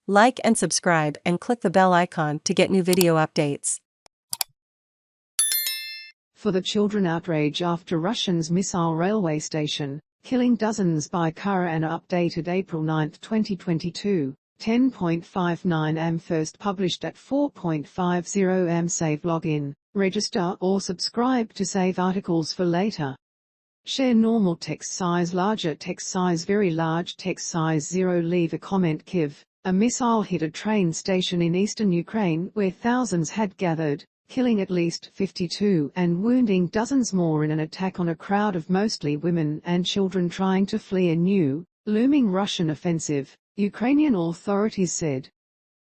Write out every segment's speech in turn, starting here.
Like and subscribe and click the bell icon to get new video updates. For the children, outrage after Russians missile railway station, killing dozens by car. An updated April 9, 2022, 10.59 am, first published at 4.50 am. Save login, register or subscribe to save articles for later. Share normal text size, larger text size, very large text size 0. Leave a comment. Kyiv, a missile hit a train station in eastern Ukraine where thousands had gathered, killing at least 52 and wounding dozens more in an attack on a crowd of mostly women and children trying to flee a new, looming Russian offensive, Ukrainian authorities said.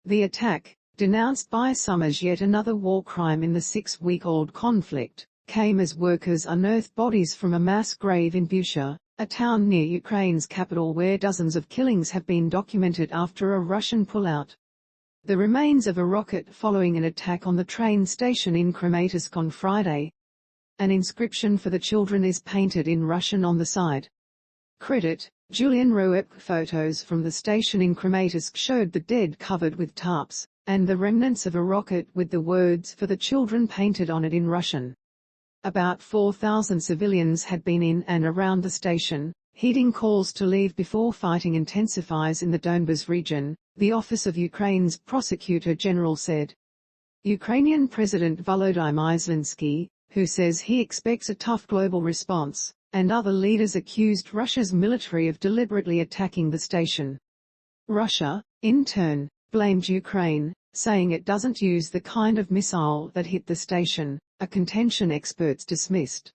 The attack, denounced by some as yet another war crime in the 6-week-old conflict, came as workers unearthed bodies from a mass grave in Bucha, a town near Ukraine's capital where dozens of killings have been documented after a Russian pullout. The remains of a rocket following an attack on the train station in Kramatorsk on Friday. An inscription for the children is painted in Russian on the side. Credit, Julian Roep. Photos from the station in Kramatorsk showed the dead covered with tarps, and the remnants of a rocket with the words "for the children" painted on it in Russian. About 4,000 civilians had been in and around the station, heeding calls to leave before fighting intensifies in the Donbas region, the Office of Ukraine's Prosecutor General said. Ukrainian President Volodymyr Zelensky, who says he expects a tough global response, and other leaders accused Russia's military of deliberately attacking the station. Russia, in turn, blamed Ukraine, saying it doesn't use the kind of missile that hit the station, a contention experts dismissed.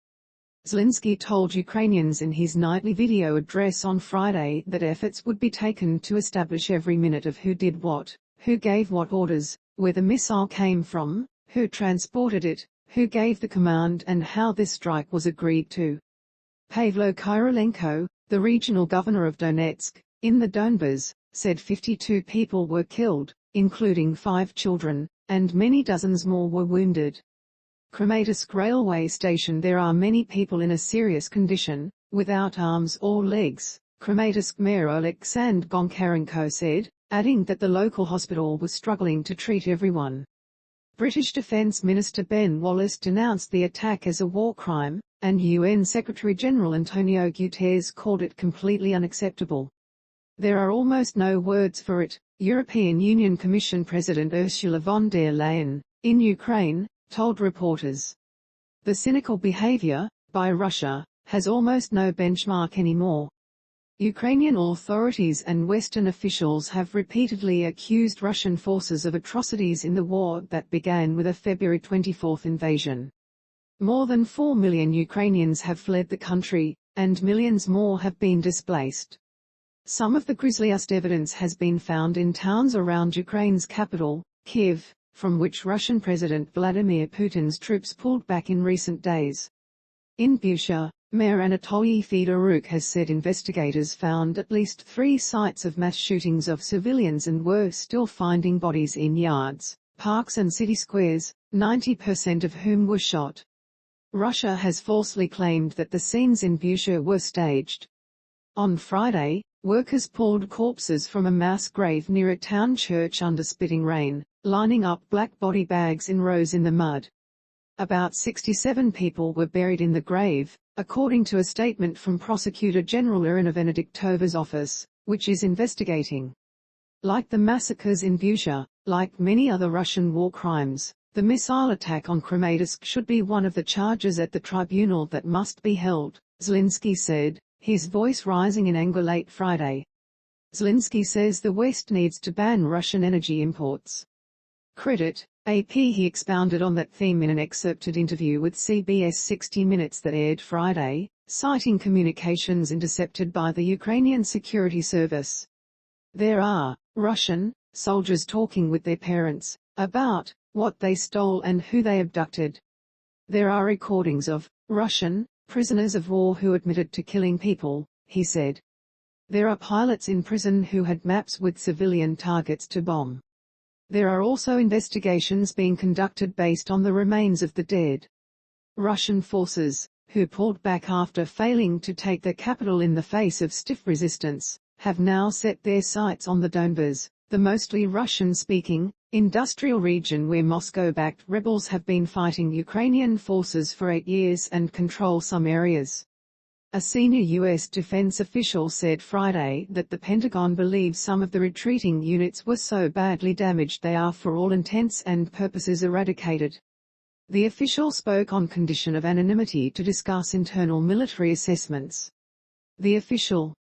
Zelensky told Ukrainians in his nightly video address on Friday that efforts would be taken to establish every minute of who did what, who gave what orders, where the missile came from, who transported it, who gave the command, and how this strike was agreed to. Pavlo Kyrylenko, the regional governor of Donetsk, in the Donbas, said 52 people were killed, including 5 children, and many dozens more were wounded. Kramatorsk railway station. There are many people in a serious condition, without arms or legs, Kramatorsk Mayor Oleksandr Goncharenko said, adding that the local hospital was struggling to treat everyone. British Defence Minister Ben Wallace denounced the attack as a war crime, and UN Secretary-General Antonio Guterres called it completely unacceptable. There are almost no words for it, European Union Commission President Ursula von der Leyen, in Ukraine, told reporters. The cynical behavior, by Russia, has almost no benchmark anymore. Ukrainian authorities and Western officials have repeatedly accused Russian forces of atrocities in the war that began with a February 24 invasion. More than 4 million Ukrainians have fled the country, and millions more have been displaced. Some of the grisliest evidence has been found in towns around Ukraine's capital, Kyiv, from which Russian President Vladimir Putin's troops pulled back in recent days. In Bucha, Mayor Anatoly Fedoruk has said investigators found at least 3 sites of mass shootings of civilians and were still finding bodies in yards, parks and city squares, 90% of whom were shot. Russia has falsely claimed that the scenes in Bucha were staged. On Friday, workers pulled corpses from a mass grave near a town church under spitting rain, lining up black body bags in rows in the mud. About 67 people were buried in the grave, according to a statement from Prosecutor General Irina Venediktova's office, which is investigating. Like the massacres in Bucha, like many other Russian war crimes, the missile attack on Kramatorsk should be one of the charges at the tribunal that must be held, Zelensky said, his voice rising in anger late Friday. Zelensky says the West needs to ban Russian energy imports. Credit, AP. He expounded on that theme in an excerpted interview with CBS 60 Minutes that aired Friday, citing communications intercepted by the Ukrainian Security Service. There are Russian soldiers talking with their parents about what they stole and who they abducted. There are recordings of Russian prisoners of war who admitted to killing people, he said. There are pilots in prison who had maps with civilian targets to bomb. There are also investigations being conducted based on the remains of the dead. Russian forces, who pulled back after failing to take the capital in the face of stiff resistance, have now set their sights on the Donbas, the mostly Russian-speaking, industrial region where Moscow-backed rebels have been fighting Ukrainian forces for 8 years and control some areas. A senior U.S. defense official said Friday that the Pentagon believes some of the retreating units were so badly damaged they are for all intents and purposes eradicated. The official spoke on condition of anonymity to discuss internal military assessments. The official,